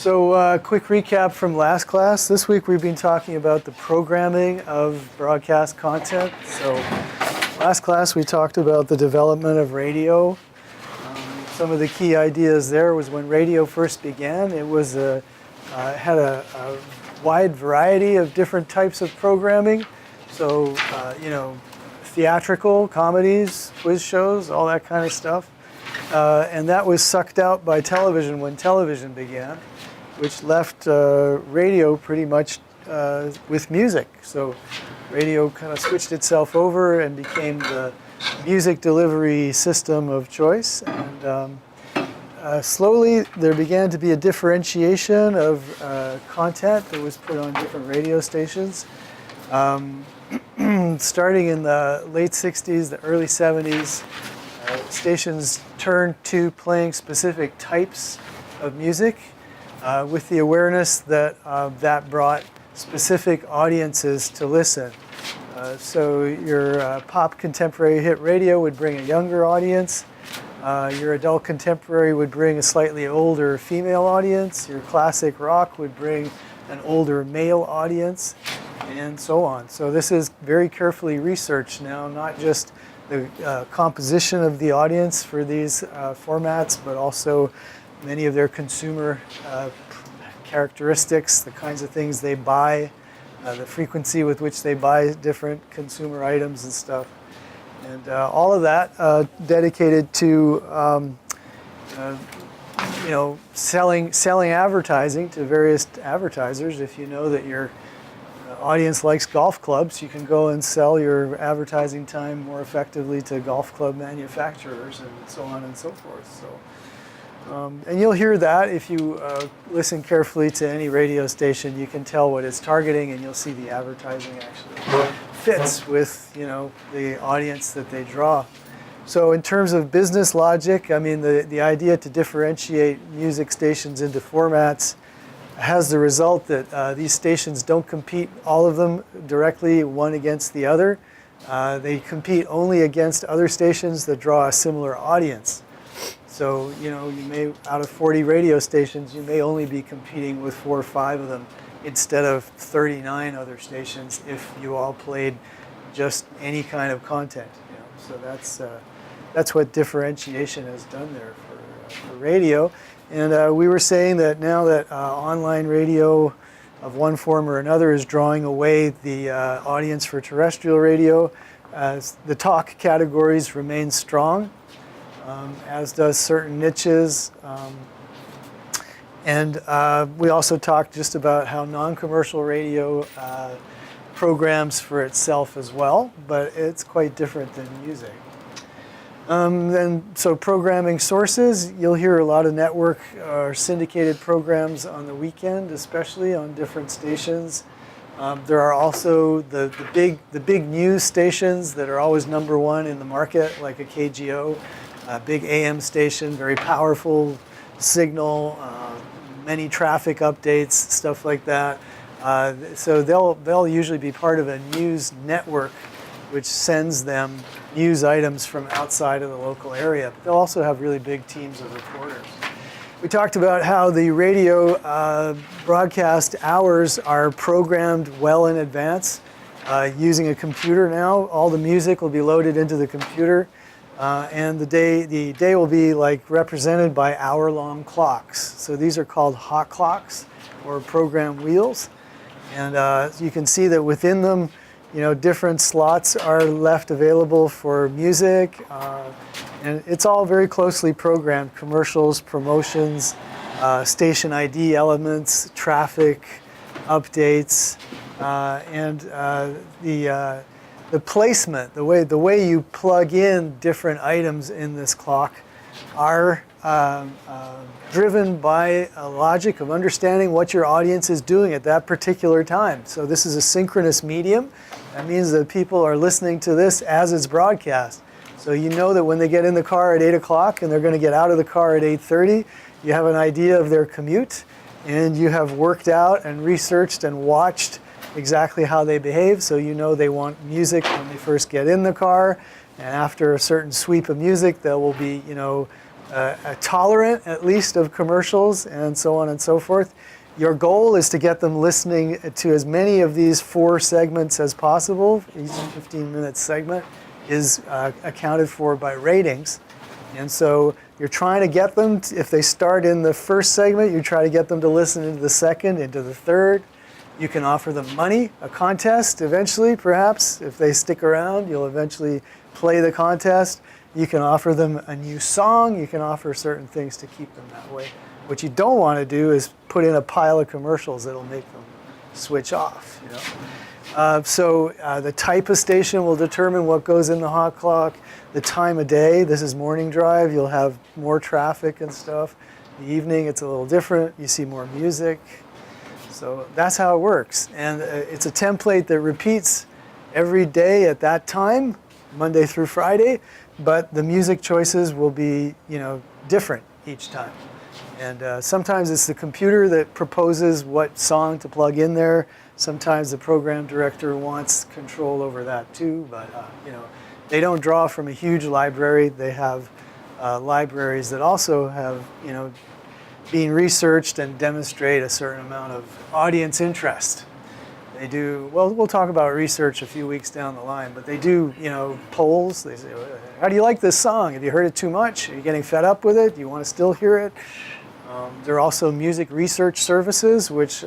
So quick recap from last class. This week we've been talking about the programming of broadcast content. So last class we talked about the development of radio. Some of the key ideas there was when radio first began, it was had a wide variety of different types of programming. So, theatrical, comedies, quiz shows, all that kind of stuff. And that was sucked out by television when television began, which left radio pretty much with music. So radio kind of switched itself over and became the music delivery system of choice. And slowly there began to be a differentiation of content that was put on different radio stations. Starting in the late 60s, the early 70s, stations turned to playing specific types of music with the awareness that that brought specific audiences to listen. So your pop contemporary hit radio would bring a younger audience. Your adult contemporary would bring a slightly older female audience. Your classic rock would bring an older male audience, and so on. So this is very carefully researched now, not just the composition of the audience for these formats, but also many of their consumer characteristics, the kinds of things they buy, the frequency with which they buy different consumer items and stuff. And all of that dedicated to selling advertising to various advertisers. If you know that your audience likes golf clubs, you can go and sell your advertising time more effectively to golf club manufacturers and so on and so forth. So, and you'll hear that if you listen carefully to any radio station. You can tell what it's targeting, and you'll see the advertising actually fits with the audience that they draw. So in terms of business logic, I mean the idea to differentiate music stations into formats has the result that these stations don't compete, all of them, directly one against the other. They compete only against other stations that draw a similar audience. So, you may, out of 40 radio stations, you may only be competing with 4 or 5 of them instead of 39 other stations if you all played just any kind of content. So that's what differentiation has done there for radio. And we were saying that now that online radio of one form or another is drawing away the audience for terrestrial radio, the talk categories remain strong, as does certain niches. And we also talked just about how non-commercial radio programs for itself as well, but it's quite different than music. So programming sources, you'll hear a lot of network or syndicated programs on the weekend, especially on different stations. There are also the big news stations that are always number one in the market, like a KGO, a big AM station, very powerful signal, many traffic updates, stuff like that. So they'll usually be part of a news network which sends them news items from outside of the local area. But they'll also have really big teams of reporters. We talked about how the radio broadcast hours are programmed well in advance using a computer now. All the music will be loaded into the computer, and the day will be represented by hour-long clocks. So these are called hot clocks or program wheels, and you can see that within them, different slots are left available for music, and it's all very closely programmed. Commercials, promotions, station ID elements, traffic, updates, and the placement, the way you plug in different items in this clock are driven by a logic of understanding what your audience is doing at that particular time. So this is a synchronous medium. That means that people are listening to this as it's broadcast. So you know that when they get in the car at 8 o'clock and they're going to get out of the car at 8:30, you have an idea of their commute, and you have worked out and researched and watched exactly how they behave. So you know they want music when they first get in the car, and after a certain sweep of music, there will be, tolerant, at least, of commercials and so on and so forth. Your goal is to get them listening to as many of these 4 segments as possible. Each 15-minute segment is accounted for by ratings. And so you're trying to get them, if they start in the first segment, you try to get them to listen into the second, into the third. You can offer them money, a contest eventually, perhaps. If they stick around, you'll eventually play the contest. You can offer them a new song. You can offer certain things to keep them that way. What you don't want to do is put in a pile of commercials that'll make them switch off. You know? So the type of station will determine what goes in the hot clock. The time of day, this is morning drive, you'll have more traffic and stuff. The evening, it's a little different. You see more music. So that's how it works. And it's a template that repeats every day at that time, Monday through Friday, but the music choices will be, different each time. And sometimes it's the computer that proposes what song to plug in there. Sometimes the program director wants control over that too, but they don't draw from a huge library. They have libraries that also have, being researched and demonstrate a certain amount of audience interest. They do, well, we'll talk about research a few weeks down the line, but they do, polls. They say, how do you like this song? Have you heard it too much? Are you getting fed up with it? Do you want to still hear it? There are also music research services, which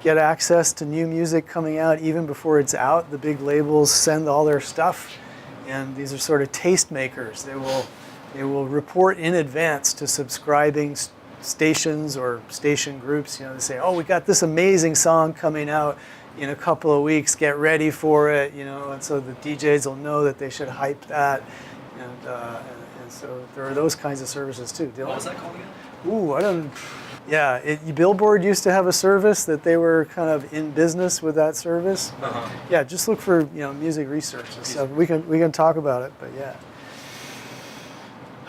get access to new music coming out even before it's out. The big labels send all their stuff, and these are sort of taste makers. They will report in advance to subscribing stations or station groups. They say, oh, we got this amazing song coming out in a couple of weeks. Get ready for it. And so the DJs will know that they should hype that, and so there are those kinds of services too. What was that called again? Ooh, I don't. Yeah, Billboard used to have a service that they were kind of in business with that service. Uh-huh. Yeah, just look for music research and stuff. We can talk about it, but yeah.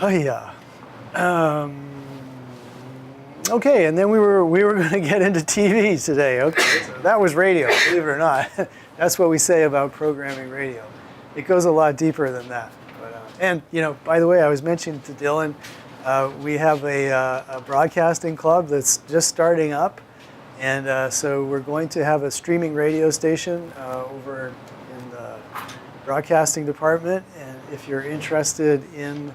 Oh yeah. Okay, and then we were going to get into TV today. Okay, so that was radio, believe it or not. That's what we say about programming radio. It goes a lot deeper than that. But, and by the way, I was mentioning to Dylan, we have a broadcasting club that's just starting up, and so we're going to have a streaming radio station over in the broadcasting department. And if you're interested in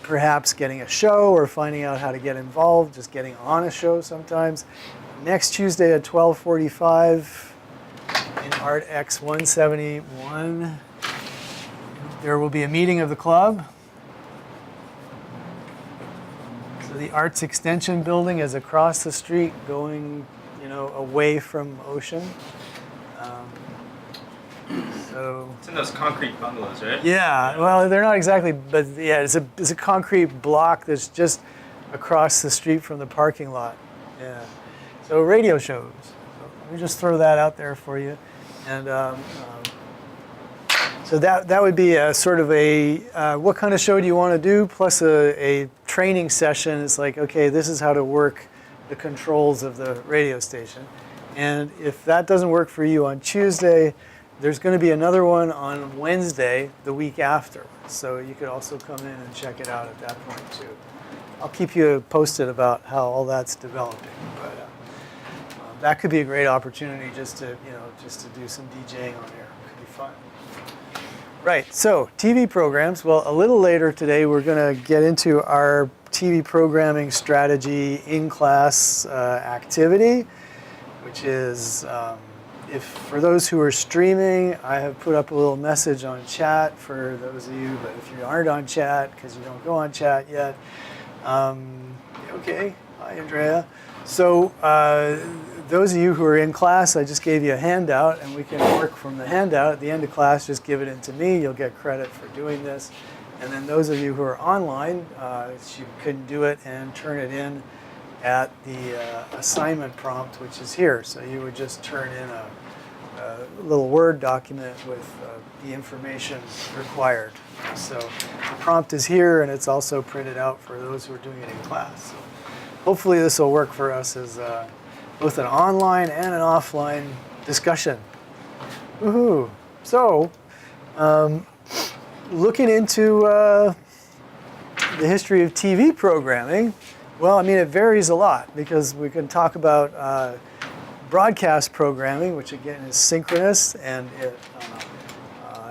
perhaps getting a show or finding out how to get involved, just getting on a show sometimes, next Tuesday at 12:45 in Art X 171, there will be a meeting of the club. So the Arts Extension building is across the street going, away from Ocean. So it's in those concrete bungalows, right? Yeah, well, they're not exactly, but yeah, it's a concrete block that's just across the street from the parking lot. Yeah. So radio shows. So let me just throw that out there for you. And so that would be a sort of a, what kind of show do you want to do? Plus a training session. It's like, okay, this is how to work the controls of the radio station. And if that doesn't work for you on Tuesday, there's going to be another one on Wednesday, the week after. So you could also come in and check it out at that point too. I'll keep you posted about how all that's developing. But that could be a great opportunity just to do some DJing on air. It could be fun. Right, so TV programs. Well, a little later today, we're going to get into our TV programming strategy in-class activity, which is, for those who are streaming, I have put up a little message on chat for those of you, but if you aren't on chat, because you don't go on chat yet, okay, hi Andrea. So those of you who are in class, I just gave you a handout, and we can work from the handout. At the end of class, just give it in to me. You'll get credit for doing this. And then those of you who are online, you can do it and turn it in at the assignment prompt, which is here. So you would just turn in a little Word document with the information required. So the prompt is here, and it's also printed out for those who are doing it in class. So hopefully this will work for us as both an online and an offline discussion. Woohoo! So looking into the history of TV programming, well, I mean, it varies a lot because we can talk about broadcast programming, which again is synchronous and it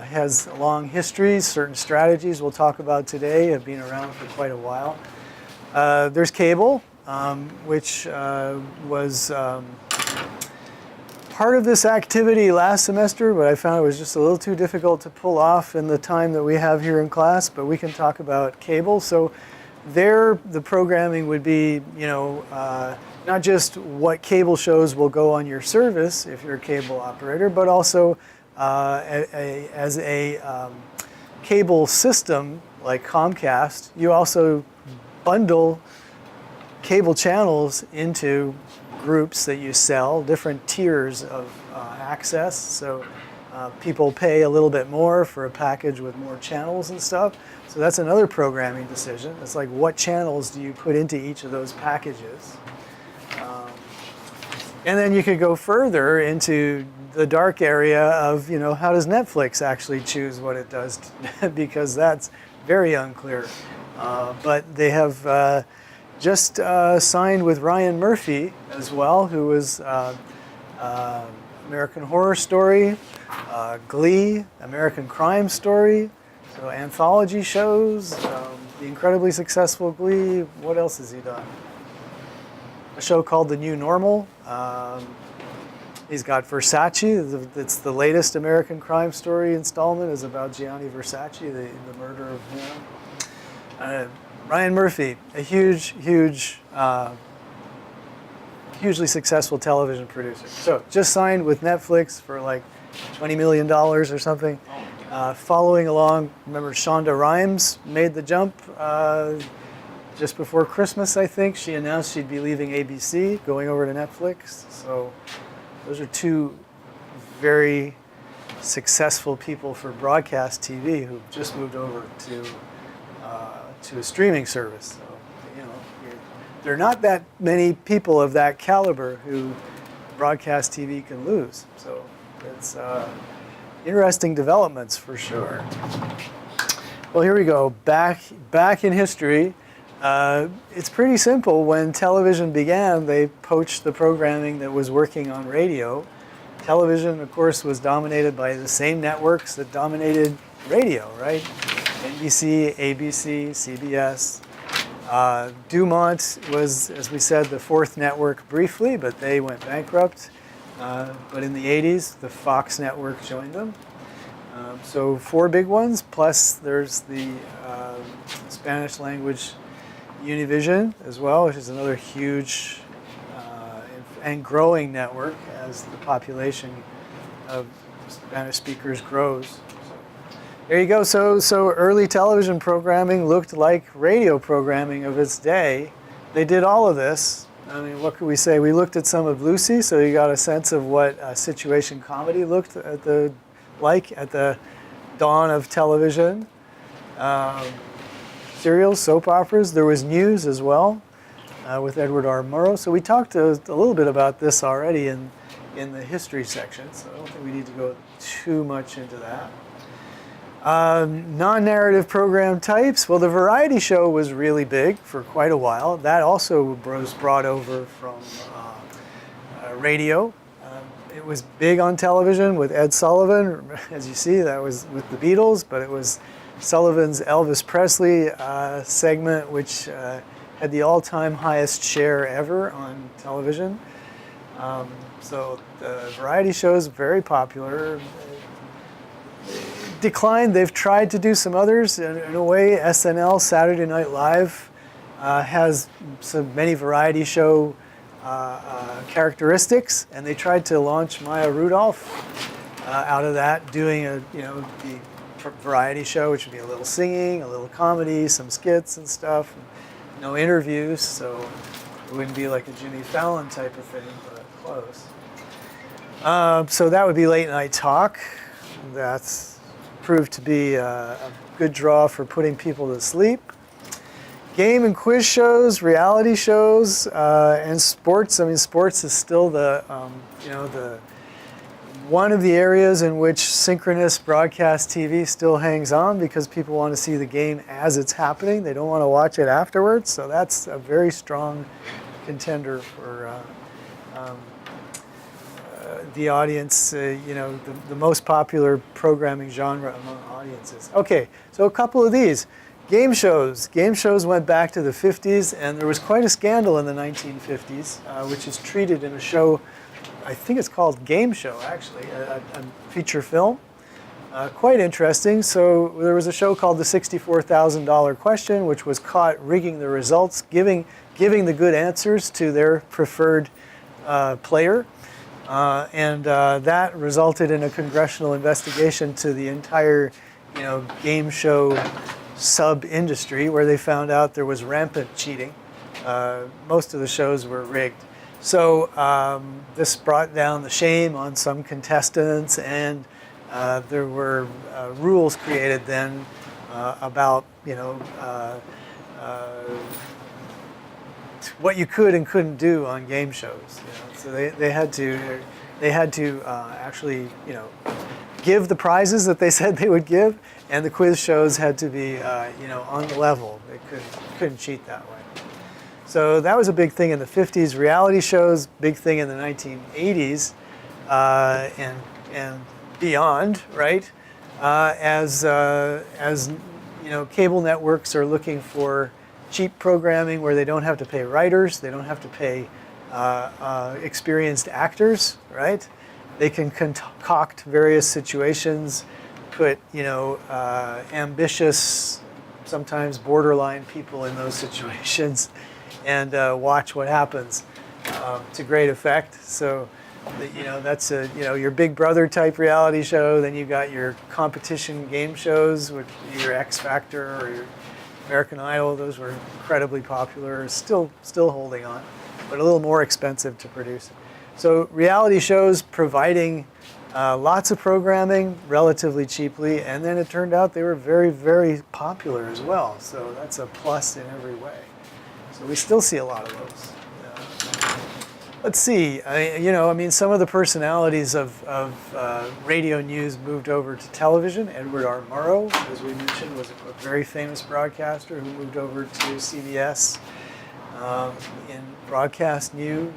has a long history. Certain strategies we'll talk about today have been around for quite a while. There's cable, which was part of this activity last semester, but I found it was just a little too difficult to pull off in the time that we have here in class, but we can talk about cable. So there, the programming would be, not just what cable shows will go on your service if you're a cable operator, but also as a cable system like Comcast, you also bundle cable channels into groups that you sell, different tiers of access. So people pay a little bit more for a package with more channels and stuff. So that's another programming decision. It's like, what channels do you put into each of those packages? And then you could go further into the dark area of, how does Netflix actually choose what it does? Because that's very unclear. But they have just signed with Ryan Murphy as well, who was American Horror Story, Glee, American Crime Story, so anthology shows, the incredibly successful Glee. What else has he done? A show called The New Normal. He's got Versace. It's the latest American Crime Story installment is about Gianni Versace, the murder of him. Ryan Murphy, a hugely successful television producer. So just signed with Netflix for like $20 million or something. Following along, remember Shonda Rhimes made the jump just before Christmas, I think. She announced she'd be leaving ABC, going over to Netflix. So those are two very successful people for broadcast TV who've just moved over to a streaming service. So, there are not that many people of that caliber who broadcast TV can lose. So it's interesting developments for sure. Well, here we go. Back in history. It's pretty simple. When television began, they poached the programming that was working on radio. Television, of course, was dominated by the same networks that dominated radio, right? NBC, ABC, CBS. Dumont was, as we said, the fourth network briefly, but they went bankrupt. But in the 80s, the Fox network joined them. So 4 big ones, plus there's the Spanish language Univision as well, which is another huge and growing network as the population of Spanish speakers grows. So there you go. So early television programming looked like radio programming of its day. They did all of this. I mean, what could we say? We looked at some of Lucy, so you got a sense of what situation comedy looked like at the dawn of television. Serials, soap operas. There was news as well with Edward R. Murrow. So we talked a little bit about this already in the history section, so I don't think we need to go too much into that. Non-narrative program types. Well, the variety show was really big for quite a while. That also was brought over from radio. It was big on television with Ed Sullivan. As you see, that was with the Beatles, but it was Sullivan's Elvis Presley segment, which had the all-time highest share ever on television. So the variety shows, very popular. Declined. They've tried to do some others. In a way, SNL, Saturday Night Live, has many variety show characteristics, and they tried to launch Maya Rudolph out of that, doing the variety show, which would be a little singing, a little comedy, some skits and stuff, and no interviews, so it wouldn't be like a Jimmy Fallon type of thing, but close. So that would be late night talk. That's proved to be a good draw for putting people to sleep. Game and quiz shows, reality shows, and sports. I mean, sports is still the one of the areas in which synchronous broadcast TV still hangs on because people want to see the game as it's happening. They don't want to watch it afterwards. So that's a very strong contender for the audience, the most popular programming genre among audiences. Okay, so a couple of these. Game shows. Game shows went back to the 50s, and there was quite a scandal in the 1950s, which is treated in a show, I think it's called Game Show, actually, a feature film. Quite interesting. So there was a show called The $64,000 Question, which was caught rigging the results, giving the good answers to their preferred player. And that resulted in a congressional investigation to the entire, game show sub-industry, where they found out there was rampant cheating. Most of the shows were rigged. So this brought down the shame on some contestants, and there were rules created then about, what you could and couldn't do on game shows. So they had to actually give the prizes that they said they would give, and the quiz shows had to be on the level. They couldn't cheat that way. So that was a big thing in the 50s. Reality shows, big thing in the 1980s and beyond, right? As cable networks are looking for cheap programming where they don't have to pay writers, they don't have to pay experienced actors, right? They can concoct various situations, put ambitious, sometimes borderline people in those situations, and watch what happens to great effect. So, that's your Big Brother type reality show. Then you've got your competition game shows, with your X Factor or your American Idol. Those were incredibly popular, still holding on, but a little more expensive to produce. So reality shows providing lots of programming relatively cheaply, and then it turned out they were very, very popular as well. So that's a plus in every way. So we still see a lot of those. Let's see. Some of the personalities of radio news moved over to television. Edward R. Murrow, as we mentioned, was a very famous broadcaster who moved over to CBS in broadcast news.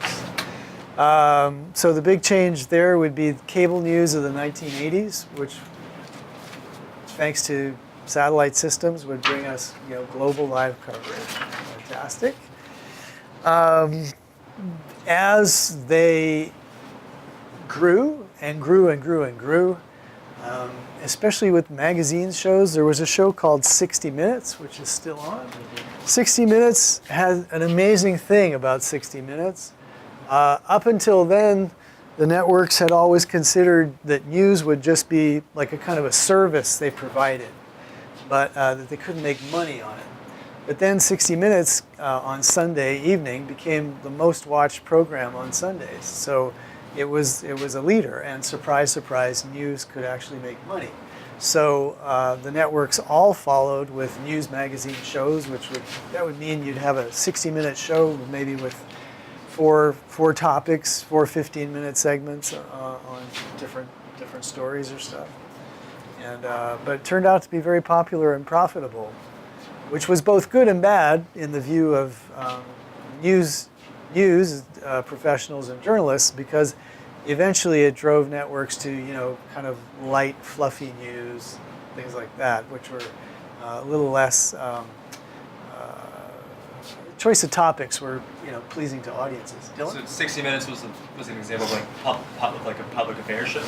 So the big change there would be cable news of the 1980s, which, thanks to satellite systems, would bring us global live coverage. Fantastic. As they grew and grew and grew and grew, especially with magazine shows, there was a show called 60 Minutes, which is still on. 60 Minutes had an amazing thing about 60 Minutes. Up until then, the networks had always considered that news would just be like a kind of a service they provided, but that they couldn't make money on it. But then 60 Minutes on Sunday evening became the most watched program on Sundays. So it was a leader, and surprise, surprise, news could actually make money. So the networks all followed with news magazine shows, that would mean you'd have a 60-minute show maybe with four topics, 4 15-minute segments on different stories or stuff. And but it turned out to be very popular and profitable, which was both good and bad in the view of news professionals and journalists, because eventually it drove networks to kind of light, fluffy news, things like that, which were a little less. Choice of topics were pleasing to audiences. Dylan? So 60 Minutes was an example of like a public affairs show.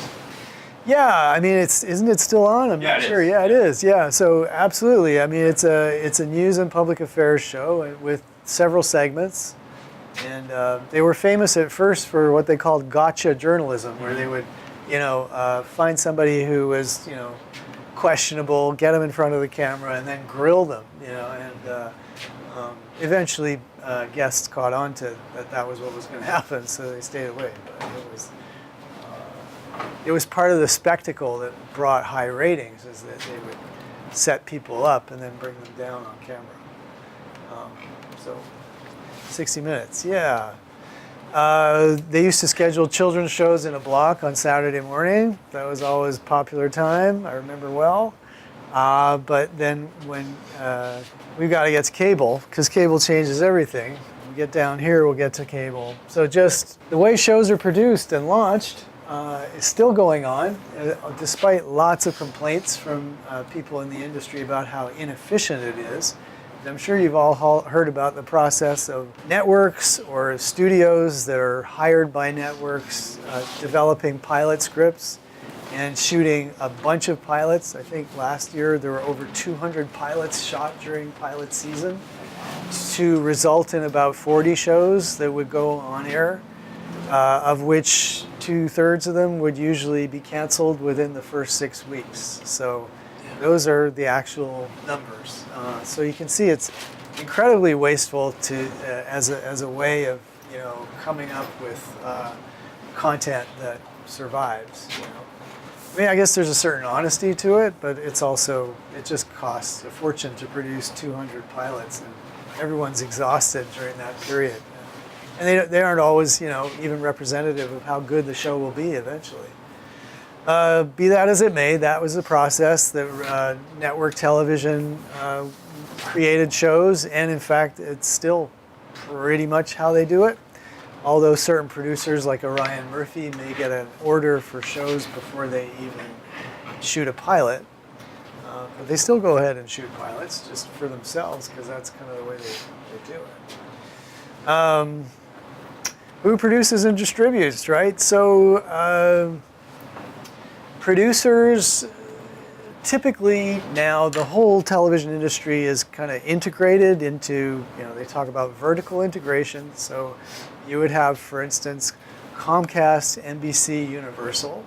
Yeah, isn't it still on? I'm not sure. Yeah, it is. Yeah, so absolutely. It's a news and public affairs show with several segments, and they were famous at first for what they called gotcha journalism, where they would, find somebody who was, questionable, get them in front of the camera, and then grill them, and eventually guests caught on to that was what was going to happen, so they stayed away. But it was part of the spectacle that brought high ratings, is that they would set people up and then bring them down on camera. So 60 Minutes, yeah. They used to schedule children's shows in a block on Saturday morning. That was always a popular time, I remember well. But then when we got to get to cable, because cable changes everything. We get down here, we'll get to cable. So just the way shows are produced and launched is still going on, despite lots of complaints from people in the industry about how inefficient it is. I'm sure you've all heard about the process of networks or studios that are hired by networks developing pilot scripts and shooting a bunch of pilots. I think last year there were over 200 pilots shot during pilot season to result in about 40 shows that would go on air, of which 2/3 of them would usually be canceled within the first 6 weeks. So those are the actual numbers. So you can see it's incredibly wasteful to as a way of coming up with content that survives. I mean, I guess there's a certain honesty to it, but it just costs a fortune to produce 200 pilots, and everyone's exhausted during that period. And they aren't always even representative of how good the show will be eventually. Be that as it may, that was the process that network television created shows, and in fact, it's still pretty much how they do it. Although certain producers like Orion Murphy may get an order for shows before they even shoot a pilot, but they still go ahead and shoot pilots just for themselves because that's kind of the way they do it. Who produces and distributes, right? So producers, typically now the whole television industry is kind of integrated into, they talk about vertical integration. So you would have, for instance, Comcast, NBC, Universal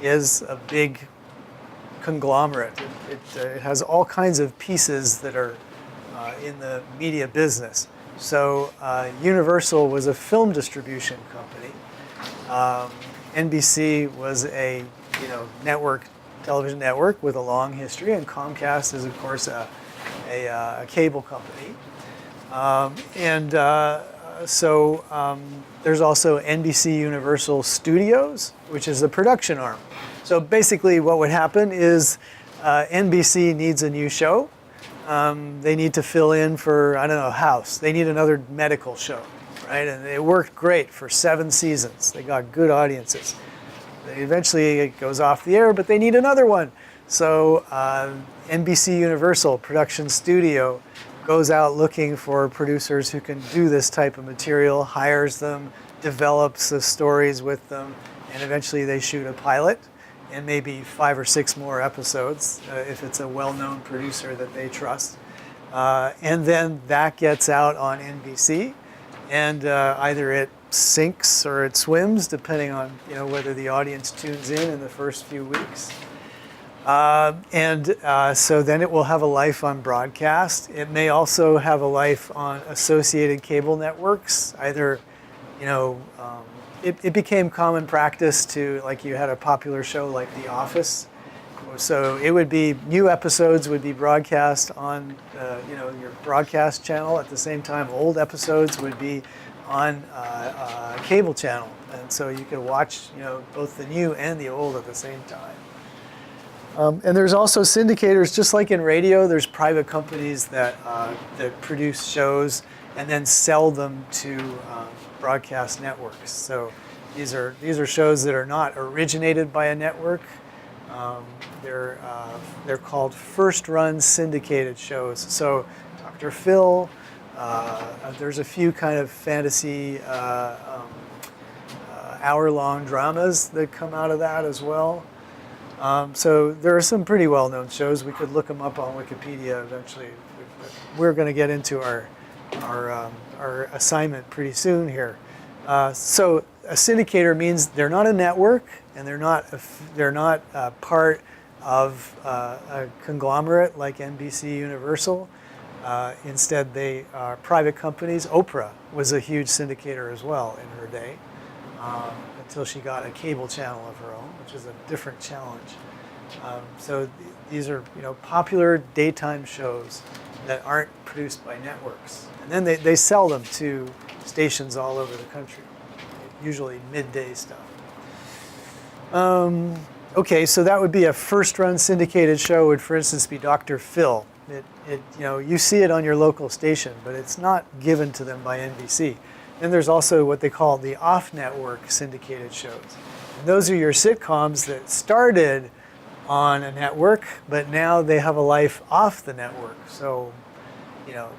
is a big conglomerate. It has all kinds of pieces that are in the media business. So Universal was a film distribution company. NBC was a television network with a long history, and Comcast is, of course, a cable company. So there's also NBC Universal Studios, which is the production arm. So basically what would happen is NBC needs a new show. They need to fill in for, I don't know, House. They need another medical show, right? And it worked great for 7 seasons. They got good audiences. Eventually it goes off the air, but they need another one. So NBC Universal Production Studio goes out looking for producers who can do this type of material, hires them, develops the stories with them, and eventually they shoot a pilot and maybe 5 or 6 more episodes if it's a well-known producer that they trust. And then that gets out on NBC, and either it sinks or it swims, depending on whether the audience tunes in the first few weeks. So then it will have a life on broadcast. It may also have a life on associated cable networks. Either, it became common practice to, like, you had a popular show like The Office. So it would be, new episodes would be broadcast on, your broadcast channel. At the same time, old episodes would be on a cable channel. And so you could watch, both the new and the old at the same time. And there's also syndicators, just like in radio. There's private companies that produce shows and then sell them to broadcast networks. So these are shows that are not originated by a network. They're called first-run syndicated shows. So Dr. Phil. There's a few kind of fantasy hour-long dramas that come out of that as well. So there are some pretty well-known shows. We could look them up on Wikipedia eventually. We're going to get into our assignment pretty soon here. So a syndicator means they're not a network, and they're not part of a conglomerate like NBC Universal. Instead, they are private companies. Oprah was a huge syndicator as well in her day, until she got a cable channel of her own, which is a different challenge. So these are popular daytime shows that aren't produced by networks, and then they sell them to stations all over the country. usually midday stuff. Okay, so that would be a first-run syndicated show. Would, for instance, be Dr. Phil. You see it on your local station, but it's not given to them by NBC. Then there's also what they call the off-network syndicated shows. And those are your sitcoms that started on a network, but now they have a life off the network. So,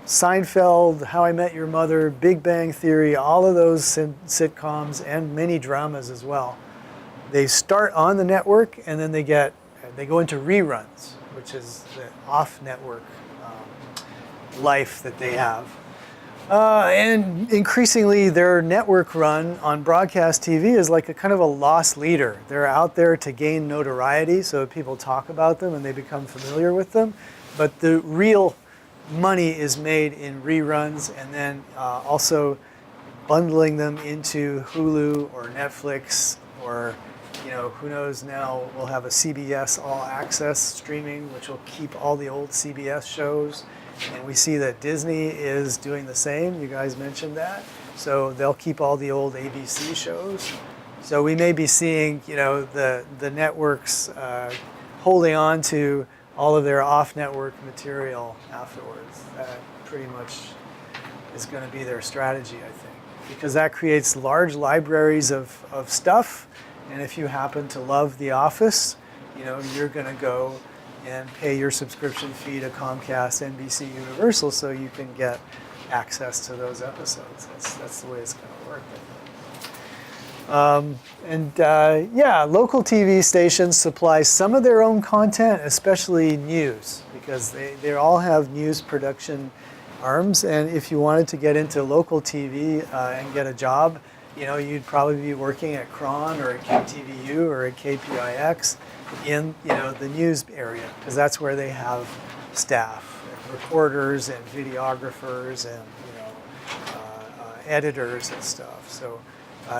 Seinfeld, How I Met Your Mother, Big Bang Theory, all of those sitcoms and many dramas as well. They start on the network and then they go into reruns, which is the off-network life that they have. And increasingly, their network run on broadcast TV is like a kind of a lost leader. They're out there to gain notoriety, so people talk about them and they become familiar with them. But the real money is made in reruns, and then also bundling them into Hulu or Netflix, or who knows, now we'll have a CBS All Access streaming, which will keep all the old CBS shows. And we see that Disney is doing the same. You guys mentioned that. So they'll keep all the old ABC shows. So we may be seeing, the networks holding on to all of their off-network material afterwards. That pretty much is going to be their strategy, I think, because that creates large libraries of stuff. And if you happen to love The Office, you're going to go and pay your subscription fee to Comcast, NBC Universal, so you can get access to those episodes. That's the way it's going to work, I think. Local TV stations supply some of their own content, especially news, because they all have news production arms. And if you wanted to get into local TV and get a job, you'd probably be working at KRON or at KTVU or at KPIX in the news area, because that's where they have staff, and reporters and videographers and editors and stuff. So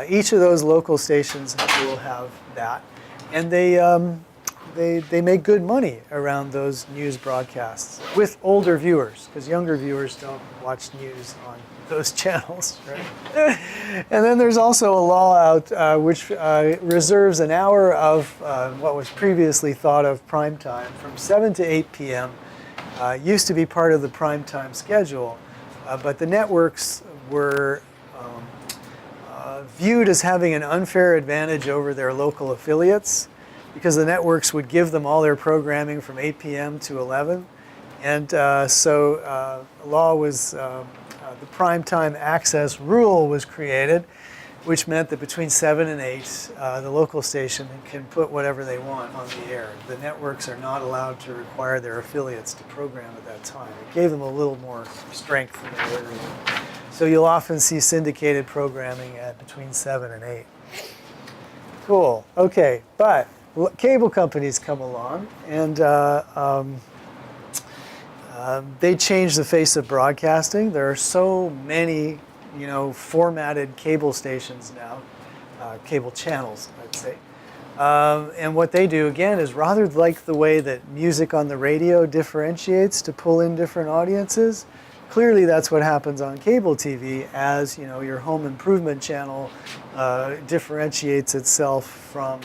each of those local stations will have that, and they make good money around those news broadcasts with older viewers, because younger viewers don't watch news on those channels, right? And then there's also a law out which reserves an hour of what was previously thought of prime time from 7 to 8 p.m. Used to be part of the prime time schedule, but the networks were viewed as having an unfair advantage over their local affiliates, because the networks would give them all their programming from 8 p.m. to 11. And so a law was, the primetime access rule was created, which meant that between 7 and 8, the local station can put whatever they want on the air. The networks are not allowed to require their affiliates to program at that time. It gave them a little more strength in the area. So you'll often see syndicated programming at between 7 and 8. Cool, okay, but cable companies come along, and they change the face of broadcasting. There are so many, formatted cable stations now, cable channels, I'd say. And what they do, again, is rather like the way that music on the radio differentiates to pull in different audiences. Clearly, that's what happens on cable TV, as your home improvement channel differentiates itself from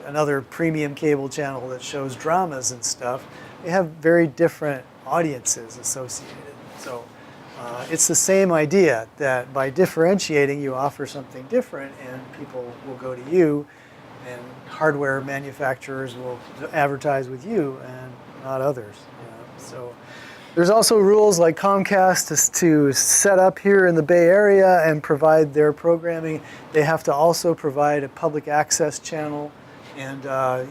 another premium cable channel that shows dramas and stuff. They have very different audiences associated. So it's the same idea, that by differentiating, you offer something different, and people will go to you, and hardware manufacturers will advertise with you and not others. So there's also rules like Comcast to set up here in the Bay Area and provide their programming. They have to also provide a public access channel, and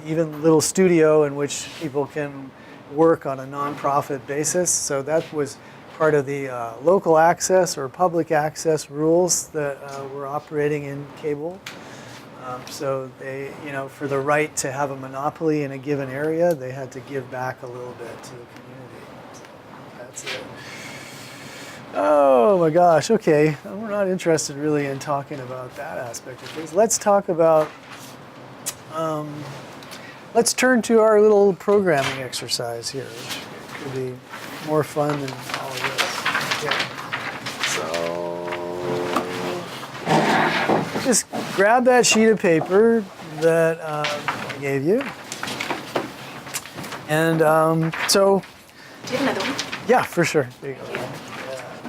even a little studio in which people can work on a nonprofit basis. So that was part of the local access or public access rules that were operating in cable. So they, for the right to have a monopoly in a given area, they had to give back a little bit to the community. So that's it. Oh my gosh, okay. We're not interested really in talking about that aspect of things. Let's talk about, let's turn to our little programming exercise here, which could be more fun than all of this. Okay. So, just grab that sheet of paper that I gave you. And so, Do you have another one? yeah, for sure. There you go.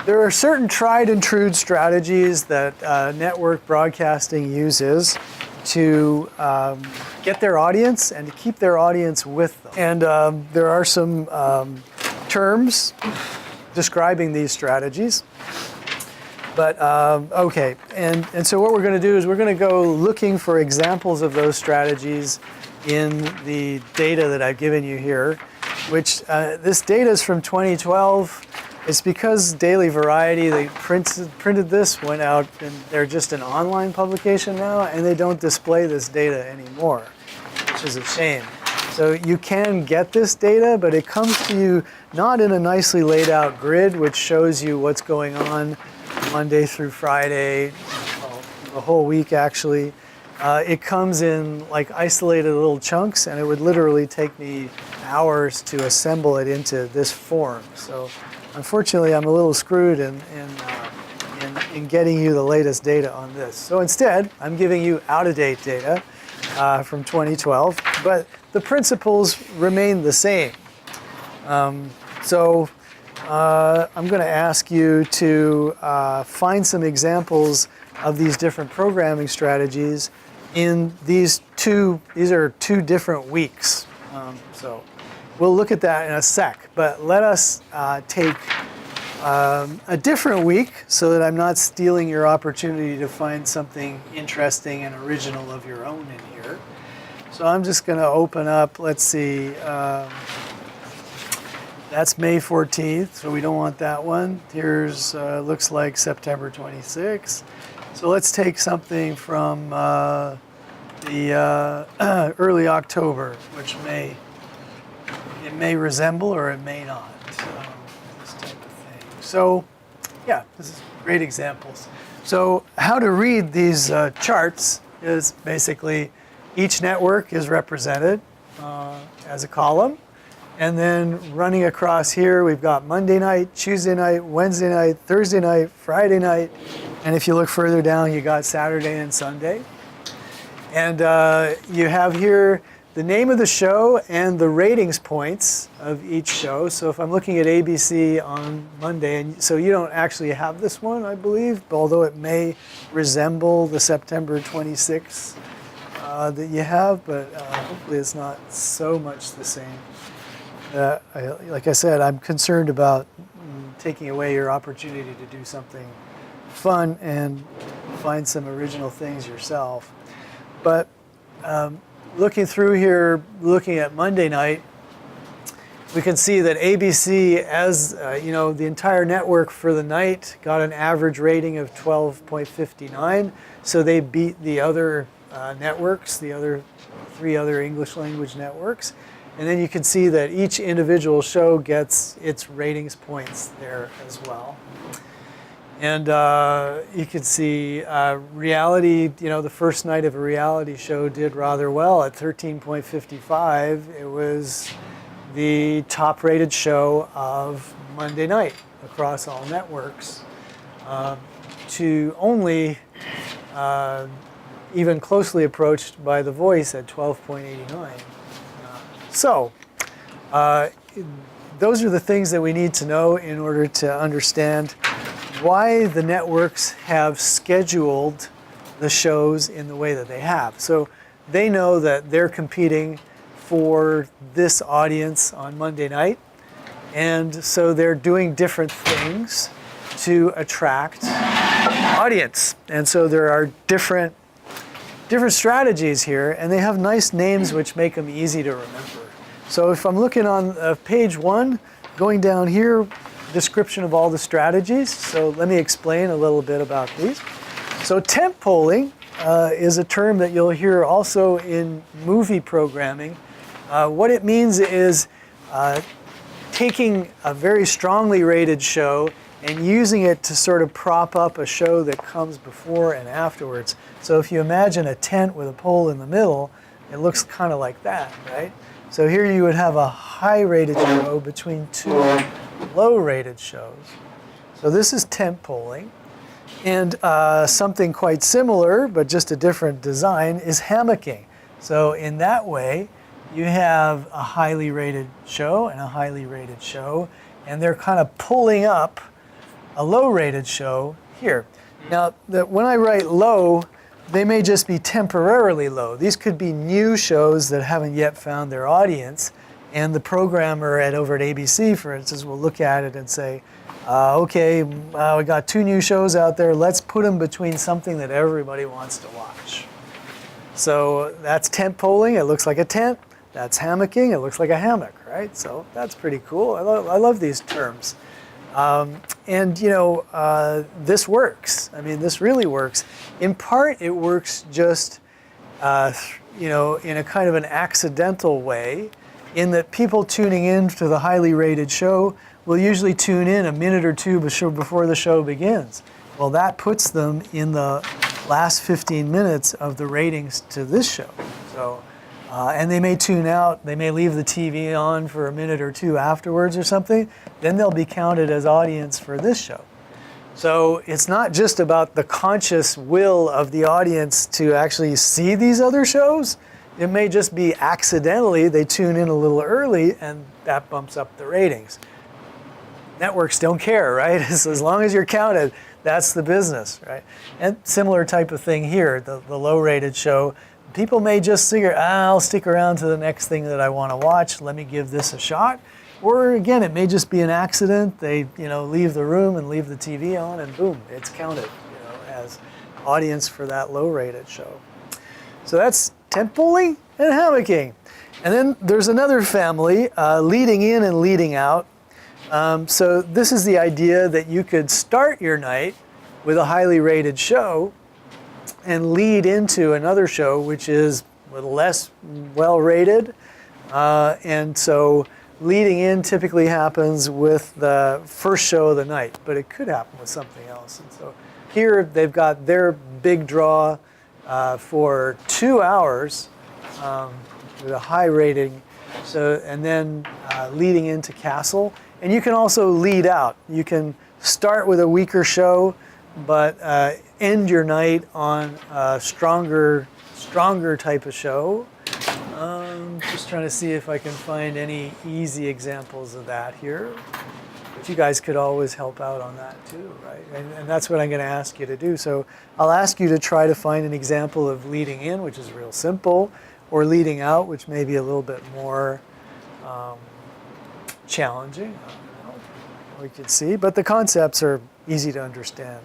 There are certain tried and true strategies that network broadcasting uses to get their audience and to keep their audience with them. And there are some terms describing these strategies. But okay, and so what we're going to do is we're going to go looking for examples of those strategies in the data that I've given you here, which this data is from 2012. It's because Daily Variety, they printed this, went out, and they're just an online publication now, and they don't display this data anymore, which is a shame. So you can get this data, but it comes to you not in a nicely laid out grid, which shows you what's going on Monday through Friday, well, the whole week actually. It comes in like isolated little chunks, and it would literally take me hours to assemble it into this form. So unfortunately, I'm a little screwed in getting you the latest data on this. So instead, I'm giving you out-of-date data from 2012, but the principles remain the same. So I'm going to ask you to find some examples of these different programming strategies in these are two different weeks. So we'll look at that in a sec, but let us take a different week so that I'm not stealing your opportunity to find something interesting and original of your own in here. So I'm just going to open up, let's see, that's May 14th, so we don't want that one. Here's, looks like September 26th. So let's take something from the early October, which it may resemble or it may not, this type of thing. So yeah, this is great examples. So how to read these charts is basically each network is represented as a column. And then running across here, we've got Monday night, Tuesday night, Wednesday night, Thursday night, Friday night. And if you look further down, you got Saturday and Sunday. And you have here the name of the show and the ratings points of each show. So if I'm looking at ABC on Monday, and so you don't actually have this one, I believe, although it may resemble the September 26th that you have, but hopefully it's not so much the same. Like I said, I'm concerned about taking away your opportunity to do something fun and find some original things yourself. But looking through here, looking at Monday night, we can see that ABC, as the entire network for the night got an average rating of 12.59. So they beat the other networks, the three other English language networks. And then you can see that each individual show gets its ratings points there as well. And you can see reality, the first night of a reality show did rather well at 13.55. It was the top rated show of Monday night across all networks, to only even closely approached by The Voice at 12.89. So those are the things that we need to know in order to understand why the networks have scheduled the shows in the way that they have. So they know that they're competing for this audience on Monday night, and so they're doing different things to attract audience. And so there are different strategies here, and they have nice names which make them easy to remember. So if I'm looking on page 1, going down here, description of all the strategies. So let me explain a little bit about these. So tent polling is a term that you'll hear also in movie programming. What it means is taking a very strongly rated show and using it to sort of prop up a show that comes before and afterwards. So if you imagine a tent with a pole in the middle, it looks kind of like that, right? So here you would have a high-rated show between two low-rated shows. So this is tent polling. And something quite similar, but just a different design, is hammocking. So in that way, you have a highly rated show and a highly rated show, and they're kind of pulling up a low rated show here. Now, when I write low, they may just be temporarily low. These could be new shows that haven't yet found their audience, and the programmer over at ABC, for instance, will look at it and say, okay, we got 2 new shows out there, let's put them between something that everybody wants to watch. So that's tent polling, it looks like a tent. That's hammocking, it looks like a hammock, right? So that's pretty cool. I love these terms. And this works. I mean, this really works. In part, it works just, in a kind of an accidental way, in that people tuning in to the highly rated show will usually tune in a minute or two before the show begins. Well, that puts them in the last 15 minutes of the ratings to this show. So, and they may tune out, they may leave the TV on for a minute or two afterwards or something, then they'll be counted as audience for this show. So it's not just about the conscious will of the audience to actually see these other shows. It may just be accidentally they tune in a little early and that bumps up the ratings. Networks don't care, right? So as long as you're counted, that's the business, right? And similar type of thing here, the low-rated show. People may just figure, I'll stick around to the next thing that I want to watch. Let me give this a shot. Or again, it may just be an accident. They, leave the room and leave the TV on, and boom, it's counted, as audience for that low-rated show. So that's tent polling and hammocking. And then there's another family, leading in and leading out. So this is the idea that you could start your night with a highly rated show and lead into another show which is a little less well rated. And so leading in typically happens with the first show of the night, but it could happen with something else. And so here they've got their big draw for 2 hours with a high rating. So, and then leading into Castle. And you can also lead out. You can start with a weaker show, but end your night on a stronger type of show. Just trying to see if I can find any easy examples of that here. But you guys could always help out on that too, right? And that's what I'm going to ask you to do. So I'll ask you to try to find an example of leading in, which is real simple, or leading out, which may be a little bit more challenging. We could see, but the concepts are easy to understand.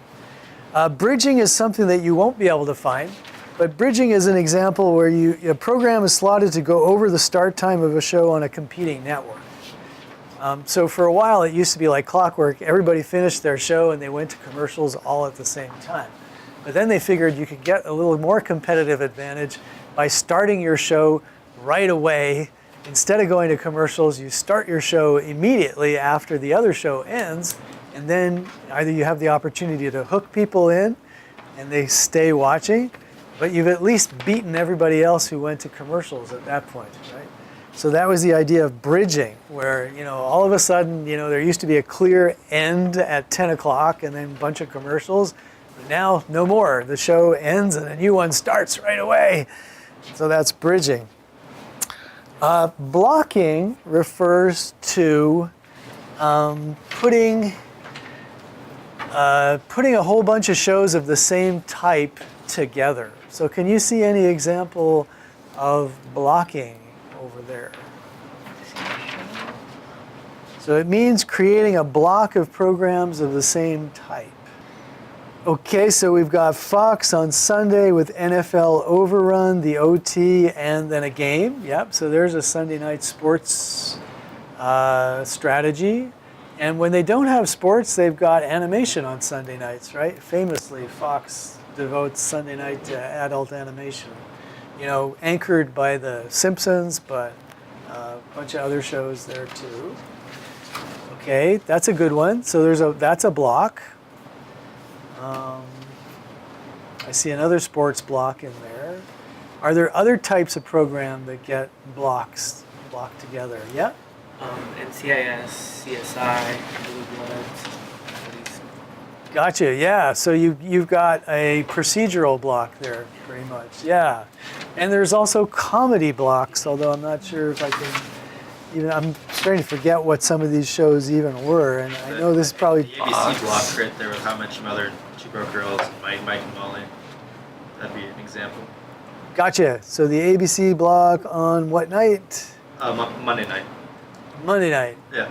Bridging is something that you won't be able to find, but bridging is an example where a program is slotted to go over the start time of a show on a competing network. So for a while, it used to be like clockwork. Everybody finished their show and they went to commercials all at the same time. But then they figured you could get a little more competitive advantage by starting your show right away. Instead of going to commercials, you start your show immediately after the other show ends, and then either you have the opportunity to hook people in and they stay watching, but you've at least beaten everybody else who went to commercials at that point, right? So that was the idea of bridging, where all of a sudden there used to be a clear end at 10 o'clock and then a bunch of commercials. But now no more. The show ends and a new one starts right away. So that's bridging. Blocking refers to putting a whole bunch of shows of the same type together. So can you see any example of blocking over there? So it means creating a block of programs of the same type. Okay, so we've got Fox on Sunday with NFL Overrun, the OT, and then a game. Yep, so there's a Sunday night sports strategy. And when they don't have sports, they've got animation on Sunday nights, right? Famously, Fox devotes Sunday night to adult animation. Anchored by The Simpsons, but a bunch of other shows there too. Okay, that's a good one. So that's a block. I see another sports block in there. Are there other types of program that get blocked together? Yeah? NCIS, CSI, Blue Bloods. Gotcha. Yeah. So you've got a procedural block there, pretty much. Yeah. And there's also comedy blocks, although I'm not sure if I can. Even I'm starting to forget what some of these shows even were, and I know this is probably. The ABC block right there with How Much Mother, Two Broke Girls, Mike and Molly. That'd be an example. Gotcha. So the ABC block on what night? Monday night. Monday night. Yeah.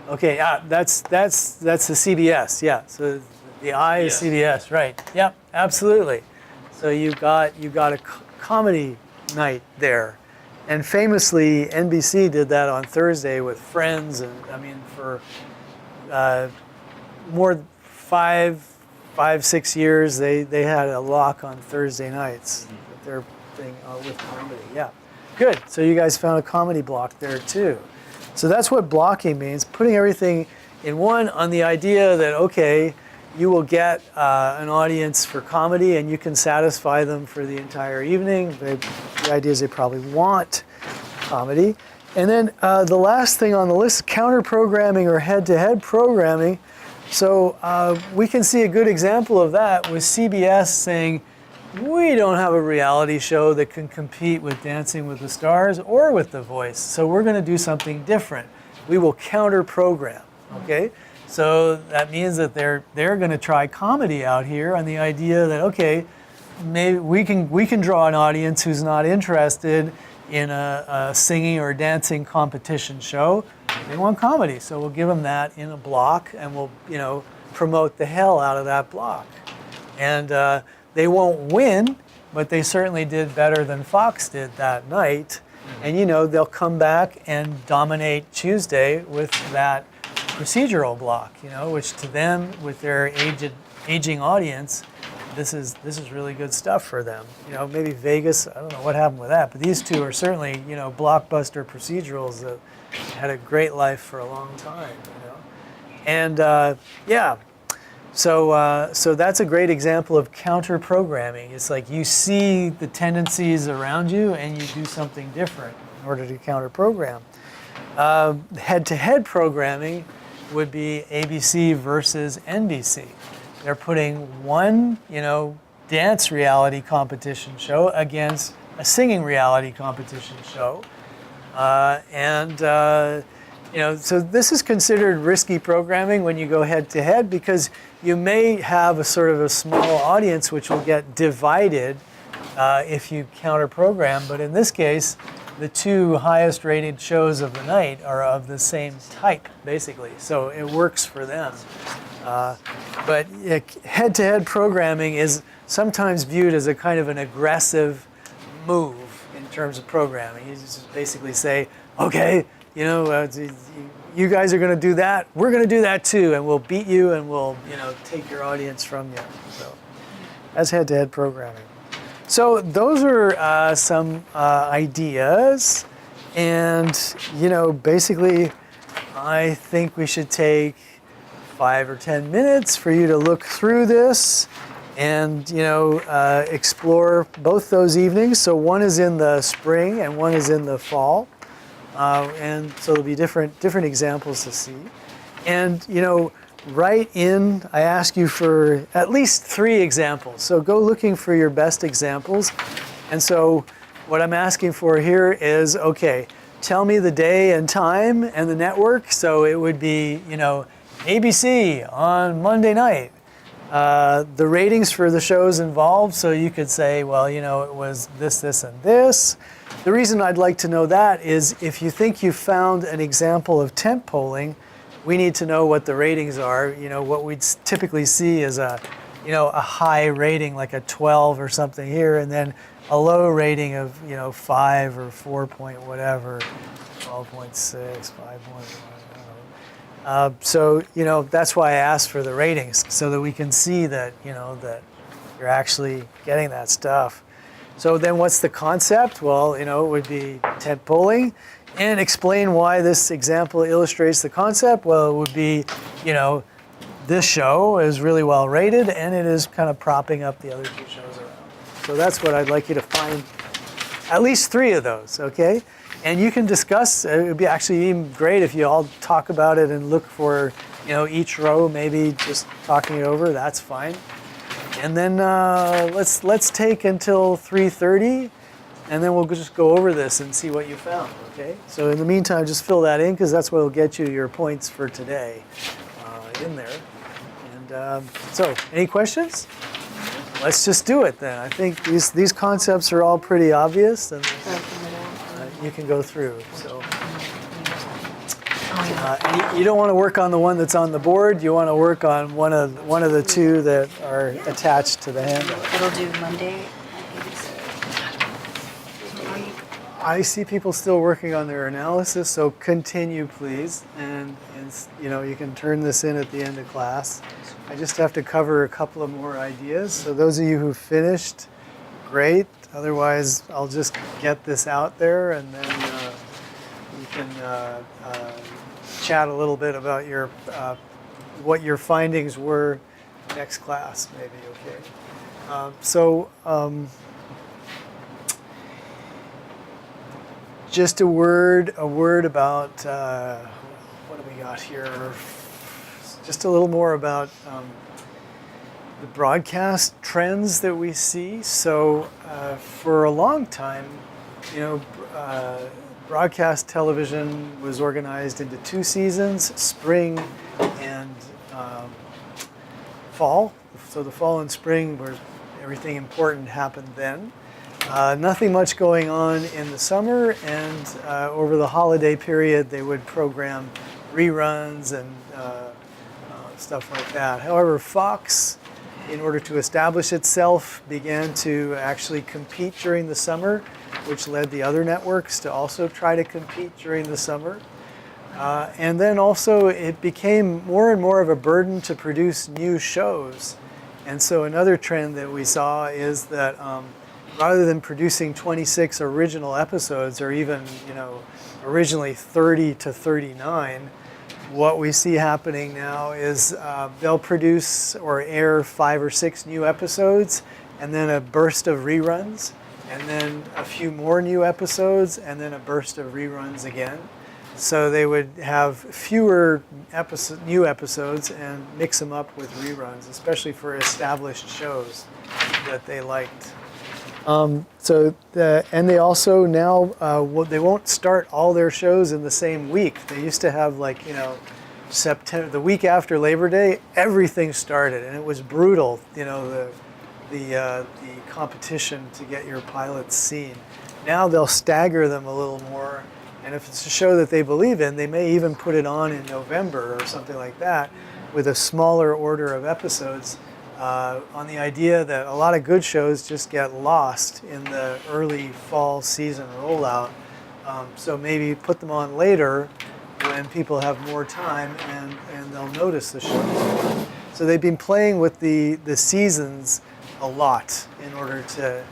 Okay. That's the CBS. Yeah. So the I is Yes. CBS. Right. Yep. Absolutely. So you've got a comedy night there. And famously, NBC did that on Thursday with Friends, and I mean, for more 5-6 years, they had a lock on Thursday nights with their thing with comedy. Yeah, good. So you guys found a comedy block there too. So that's what blocking means: putting everything in one on the idea that okay, you will get an audience for comedy and you can satisfy them for the entire evening. The idea is they probably want comedy. And then the last thing on the list, counter-programming or head-to-head programming. So we can see a good example of that with CBS saying, we don't have a reality show that can compete with Dancing with the Stars or with The Voice, so we're going to do something different. We will counter-program, okay? So that means that they're going to try comedy out here on the idea that okay, maybe we can draw an audience who's not interested in a singing or dancing competition show. They want comedy, so we'll give them that in a block, and we'll promote the hell out of that block. And they won't win, but they certainly did better than Fox did that night. And they'll come back and dominate Tuesday with that procedural block, which to them, with their aging audience, this is really good stuff for them. Maybe Vegas, I don't know what happened with that, but these two are certainly, blockbuster procedurals that had a great life for a long time, And so that's a great example of counter-programming. It's like you see the tendencies around you and you do something different in order to counter-program. Head-to-head programming would be ABC versus NBC. They're putting one, dance reality competition show against a singing reality competition show. So this is considered risky programming when you go head-to-head because you may have a sort of a small audience which will get divided if you counter-program. But in this case, the two highest rated shows of the night are of the same type, basically. So it works for them. But head-to-head programming is sometimes viewed as a kind of an aggressive move in terms of programming. You just basically say, okay, you guys are going to do that. We're going to do that too, and we'll beat you, and we'll, take your audience from you. So that's head-to-head programming. So those are some ideas, and basically, I think we should take 5 or 10 minutes for you to look through this and explore both those evenings. So one is in the spring and one is in the fall, and so there'll be different examples to see. And write in, I ask you for at least 3 examples. So go looking for your best examples. And so what I'm asking for here is, okay, tell me the day and time and the network. So it would be, ABC on Monday night. The ratings for the shows involved. So you could say, well, it was this, this, and this. The reason I'd like to know that is if you think you found an example of tent polling, we need to know what the ratings are. What we'd typically see is a high rating like a 12 or something here, and then a low rating of 5 or 4 point whatever, 12.6, 5.1. So that's why I asked for the ratings so that we can see that that you're actually getting that stuff. So then what's the concept? Well, it would be tent polling. And explain why this example illustrates the concept. Well, it would be, this show is really well rated and it is kind of propping up the other 2 shows around. So that's what I'd like you to find, at least 3 of those, okay? And you can discuss. It would be actually even great if you all talk about it and look for, each row, maybe just talking it over. That's fine. And then let's take until 3:30, and then we'll just go over this and see what you found. Okay. So in the meantime, just fill that in because that's what will get you your points for today in there. And so, any questions? Let's just do it then. I think these concepts are all pretty obvious, and you can go through. So. And you don't want to work on the one that's on the board. You want to work on one of the two that are attached to the handout. It'll do Monday. I see people still working on their analysis, so continue, please. And you can turn this in at the end of class. I just have to cover a couple of more ideas. So those of you who finished, great. Otherwise, I'll just get this out there, and then you can chat a little bit about your what your findings were next class, maybe. Okay. Just a word about what do we got here? Just a little more about the broadcast trends that we see. So for a long time, broadcast television was organized into 2 seasons, spring and fall. So the fall and spring, where everything important happened then. Nothing much going on in the summer, and over the holiday period, they would program reruns and stuff like that. However, Fox, in order to establish itself, began to actually compete during the summer, which led the other networks to also try to compete during the summer. And then also it became more and more of a burden to produce new shows. And so another trend that we saw is that rather than producing 26 original episodes, or even originally 30 to 39, what we see happening now is they'll produce or air 5 or 6 new episodes, and then a burst of reruns, and then a few more new episodes, and then a burst of reruns again. So they would have fewer new episodes and mix them up with reruns, especially for established shows that they liked. And they also now they won't start all their shows in the same week. They used to have September, the week after Labor Day, everything started, and it was brutal. The competition to get your pilots seen. Now they'll stagger them a little more, and if it's a show that they believe in, they may even put it on in November or something like that, with a smaller order of episodes. On the idea that a lot of good shows just get lost in the early fall season rollout. So maybe put them on later when people have more time and they'll notice the shows. So they've been playing with the seasons a lot in order to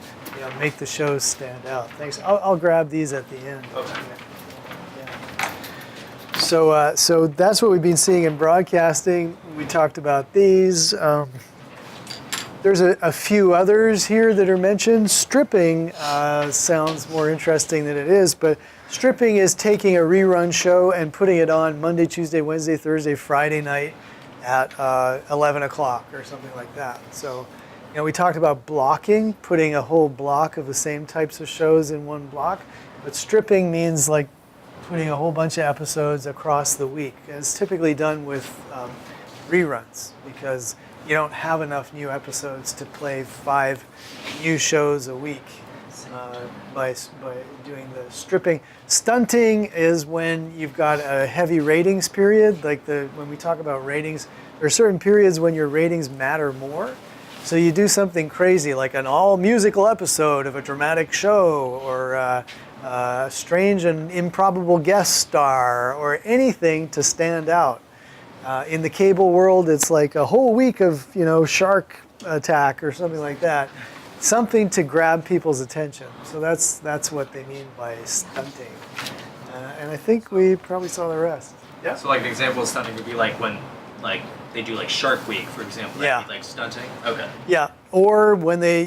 make the shows stand out. Thanks. I'll grab these at the end. Okay. Yeah. So that's what we've been seeing in broadcasting. We talked about these. There's a few others here that are mentioned. Stripping sounds more interesting than it is, but stripping is taking a rerun show and putting it on Monday, Tuesday, Wednesday, Thursday, Friday night at 11 o'clock or something like that. So, we talked about blocking, putting a whole block of the same types of shows in one block, but stripping means like putting a whole bunch of episodes across the week. And it's typically done with reruns because you don't have enough new episodes to play 5 new shows a week by doing the stripping. Stunting is when you've got a heavy ratings period. When we talk about ratings, there are certain periods when your ratings matter more. So you do something crazy like an all-musical episode of a dramatic show, or a strange and improbable guest star, or anything to stand out. In the cable world, it's like a whole week of, Shark Attack or something like that. Something to grab people's attention. So that's what they mean by stunting. And I think we probably saw the rest. Yeah. So an example of stunting would be when they do Shark Week, for example. Yeah. That'd be stunting. Okay. Yeah. Or when they,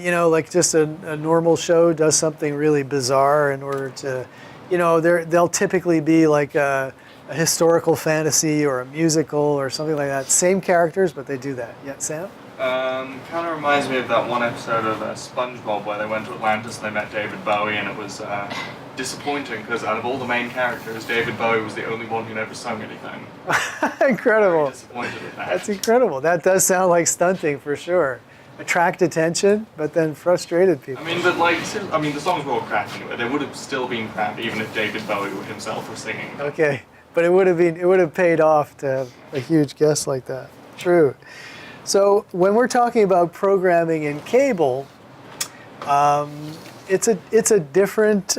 just a normal show does something really bizarre in order to, you know, they'll typically be like a historical fantasy or a musical or something like that. Same characters, but they do that. Yeah, Sam? Kind of reminds me of that one episode of SpongeBob where they went to Atlantis and they met David Bowie, and it was disappointing because out of all the main characters, David Bowie was the only one who never sung anything. Incredible. Very disappointed with that. That's incredible. That does sound like stunting for sure. Attract attention, but then frustrated people. I mean, but like, the songs were all crap anyway. They would have still been crap even if David Bowie himself were singing. Okay, but it would have paid off to have a huge guest like that. True. So when we're talking about programming in cable, it's a different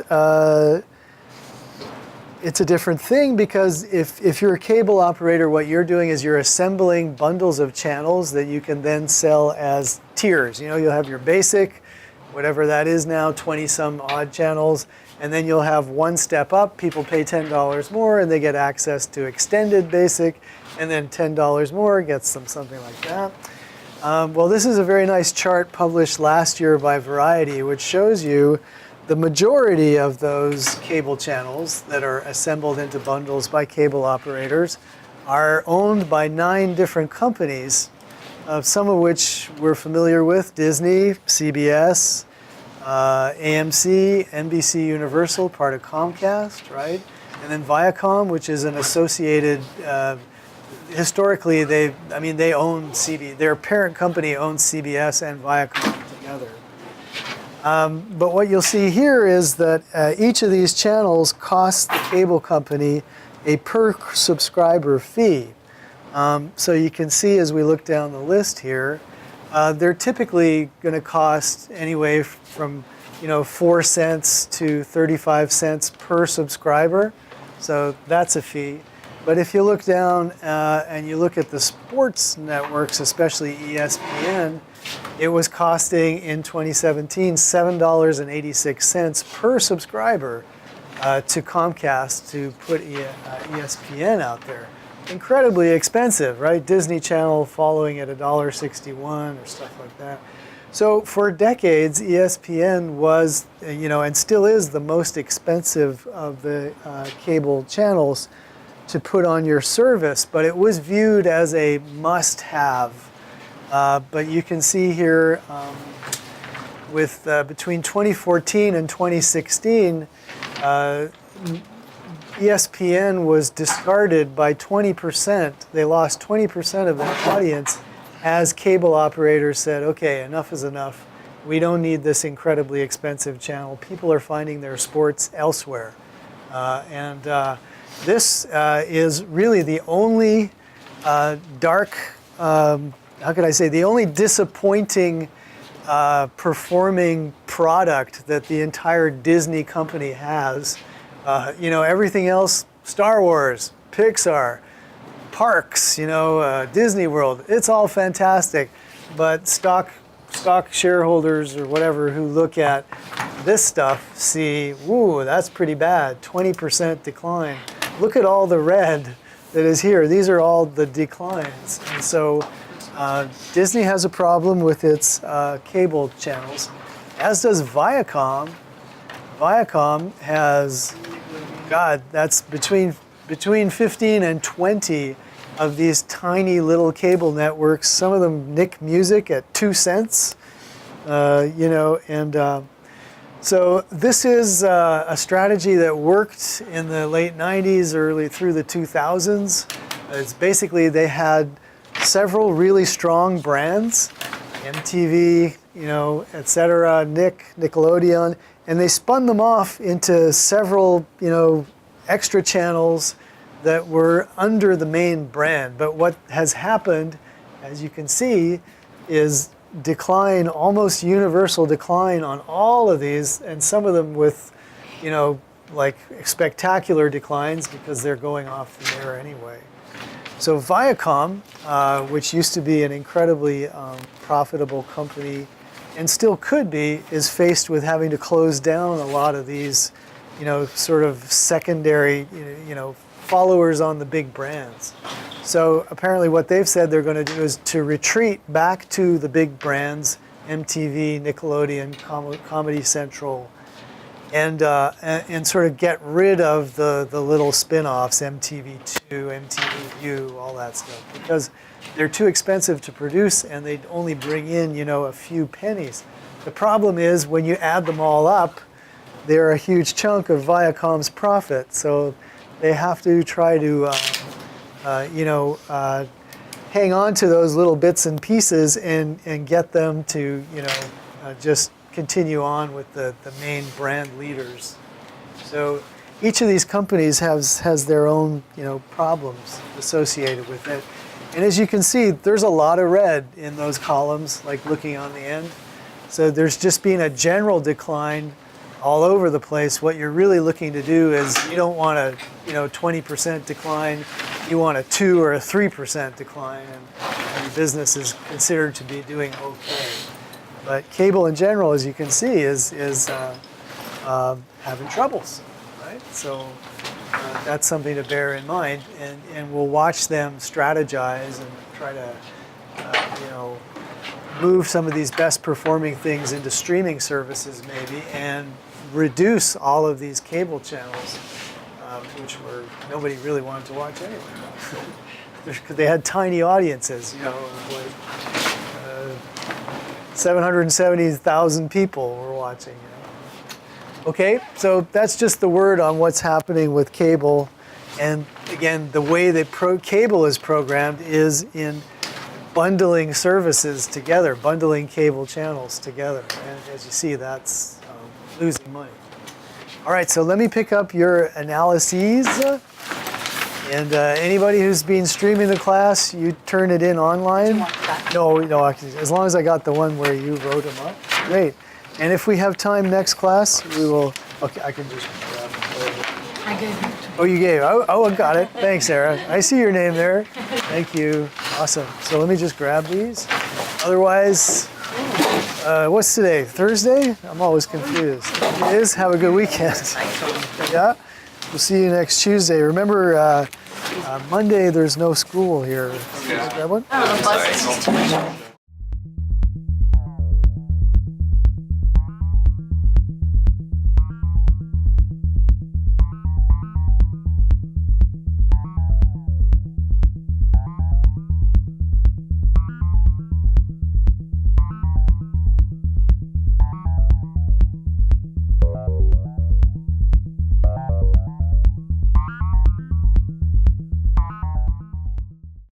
thing, because if you're a cable operator, what you're doing is you're assembling bundles of channels that you can then sell as tiers. You know, you'll have your basic, whatever that is now, 20 some odd channels, and then you'll have one step up. People pay $10 more and they get access to extended basic, and then $10 more gets them something like that. Well, this is a very nice chart published last year by Variety, which shows you the majority of those cable channels that are assembled into bundles by cable operators are owned by 9 different companies, some of which we're familiar with: Disney, CBS, AMC, NBC Universal, part of Comcast, right? And then Viacom, which is an associated, historically they own CBS, their parent company owns CBS and Viacom together. But what you'll see here is that each of these channels costs the cable company a per subscriber fee. So you can see as we look down the list here, they're typically going to cost anyway from 4 cents to 35 cents per subscriber. So that's a fee. But if you look down and you look at the sports networks, especially ESPN, it was costing in 2017 $7.86 per subscriber to Comcast to put ESPN out there. Incredibly expensive, right? Disney Channel following at $1.61 or stuff like that. So for decades, ESPN was, and still is, the most expensive of the cable channels to put on your service, but it was viewed as a must-have. But you can see here with between 2014 and 2016, ESPN was discarded by 20%. They lost 20% of their audience as cable operators said, okay, enough is enough. We don't need this incredibly expensive channel. People are finding their sports elsewhere. This is really the only the only disappointing performing product that the entire Disney company has. Everything else, Star Wars, Pixar, parks, Disney World, it's all fantastic. But stock shareholders or whatever who look at this stuff see, woo, that's pretty bad, 20% decline. Look at all the red that is here. These are all the declines. And so Disney has a problem with its cable channels, as does Viacom. Viacom has, that's between 15 and 20 of these tiny little cable networks. Some of them nick music at 2 cents, so this is a strategy that worked in the late 90s, early through the 2000s. It's basically they had several really strong brands, MTV, etc., Nickelodeon, and they spun them off into several, extra channels that were under the main brand. But what has happened, as you can see, is decline, almost universal decline on all of these, and some of them with, like spectacular declines because they're going off the air anyway. So Viacom, which used to be an incredibly profitable company and still could be, is faced with having to close down a lot of these, sort of secondary, followers on the big brands. So apparently what they've said they're going to do is to retreat back to the big brands, MTV, Nickelodeon, Comedy Central, and sort of get rid of the little spin-offs, MTV2, MTV all that stuff, because they're too expensive to produce and they only bring in, a few pennies. The problem is when you add them all up, they're a huge chunk of Viacom's profit. So they have to try to, hang on to those little bits and pieces and get them to, just continue on with the main brand leaders. So each of these companies has their own, problems associated with it. And as you can see, there's a lot of red in those columns, like looking on the end. So there's just been a general decline all over the place. What you're really looking to do is you don't want a 20% decline. You want a 2 or a 3% decline, and your business is considered to be doing okay. But cable in general, as you can see, is having troubles, right? So that's something to bear in mind, and we'll watch them strategize and try to, move some of these best performing things into streaming services maybe, and reduce all of these cable channels, which nobody really wanted to watch anyway. Because they had tiny audiences, like 770,000 people were watching. Okay, so that's just the word on what's happening with cable. And again, the way that cable is programmed is in bundling services together, bundling cable channels together. And as you see, that's losing money. All right, so let me pick up your analyses. And anybody who's been streaming the class, you turn it in online. Do you want that? No, actually, as long as I got the one where you wrote them up. Great. And if we have time next class, we will, okay, I can just grab it. I gave it. Oh, you gave. Oh, I got it. Thanks, Sarah. I see your name there. Thank you. Awesome. So let me just grab these. Otherwise, what's today? Thursday? I'm always confused. It is. Have a good weekend. Yeah. We'll see you next Tuesday. Remember, Monday there's no school here. Yeah. Grab one? Oh, the bus is too much.